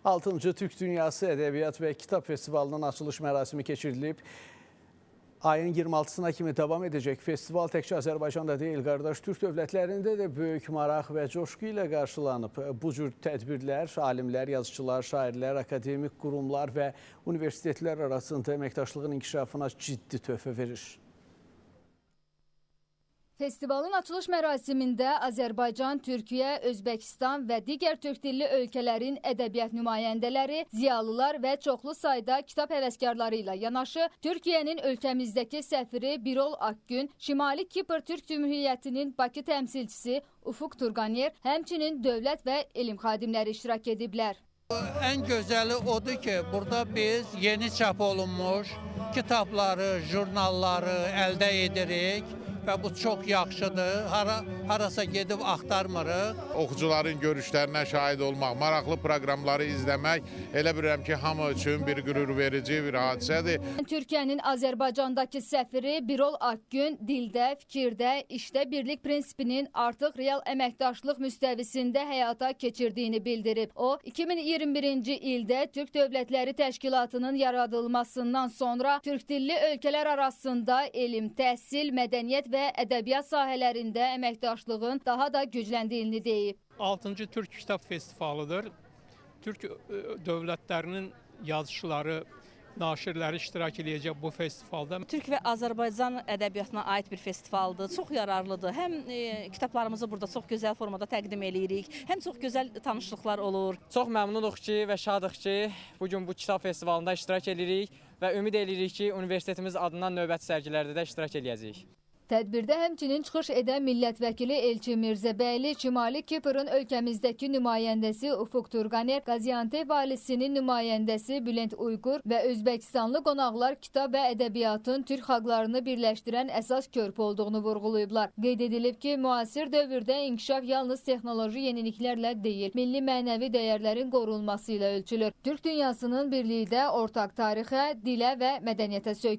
6-cı Türk Dünyası Ədəbiyyat və Kitab Festivalının açılış mərasimi keçirilib. Ayın 26-sına kimi davam edəcək festival təkcə Azərbaycanda deyil, qardaş Türk dövlətlərində də böyük maraq və coşqu ilə qarşılanıb. Bu cür tədbirlər alimlər, yazıçılar, şairlər, akademik qurumlar və universitetlər arasında əməkdaşlığın inkişafına ciddi töhfə verir. Festivalın açılış mərasimində Azərbaycan, Türkiyə, Özbəkistan və digər türk dilli ölkələrin ədəbiyyat nümayəndələri, ziyalılar və çoxlu sayda kitab həvəskarları ilə yanaşı, Türkiyənin ölkəmizdəki səfiri Birol Akgün, Şimali Kipr Türk Cümhuriyyətinin Bakı təmsilçisi Ufuk Turganer, həmçinin dövlət və elm xadimləri iştirak ediblər. En gözəli odur ki, burada biz yeni çap olunmuş kitabları, jurnalları əldə edirik. Və bu çox yaxşıdır. Harasa gedib axtarmırıq. Oxucuların görüşlərinə şahid olmaq, maraqlı proqramları izləmək elə bilirəm ki, hamı üçün bir qürur verici bir hadisədir. Türkiyənin Azərbaycandakı səfiri Birol Akgün dildə, fikirdə, işdə birlik prinsipinin artıq real əməkdaşlıq müstəvisində həyata keçirdiyini bildirib. O, 2021-ci ildə Türk Dövlətləri Təşkilatının yaradılmasından sonra türk dilli ölkələr arasında elm, təhsil, mədəniyyət və ədəbiyyat sahələrində əməkdaşlığın daha da gücləndiyini deyib. 6-cı Türk Kitab Festivalıdır. Türk dövlətlərinin yazıçıları, naşirləri iştirak edəcək bu festivalda. Türk və Azərbaycan ədəbiyyatına aid bir festivaldır. Çox yararlıdır. Həm kitablarımızı burada çox gözəl formada təqdim edirik, həm çox gözəl tanışlıqlar olur. Çox məmnunuq ki və şadıq ki, bugün bu kitab festivalında iştirak edirik və ümid edirik ki, universitetimiz adından növbəti sərgilərdə də iştirak edəcəyik. Tədbirdə həmçinin çıxış edən millət vəkili Elçi Mirzəbəyli, Şimali Kiprın ölkəmizdəki nümayəndəsi Ufuk Turganer, Qaziantep valisinin nümayəndəsi Bülent Uygur və Özbəkistanlı qonaqlar kitab və ədəbiyyatın türk xalqlarını birləşdirən əsas körpü olduğunu vurğulayıblar. Qeyd edilib ki, müasir dövrdə inkişaf yalnız texnoloji yeniliklərlə deyil, milli mənəvi dəyərlərin qorunması ilə ölçülür. Türk dünyasının birliyi də ortaq tarixə, dilə və mədəniyyətə söykənir.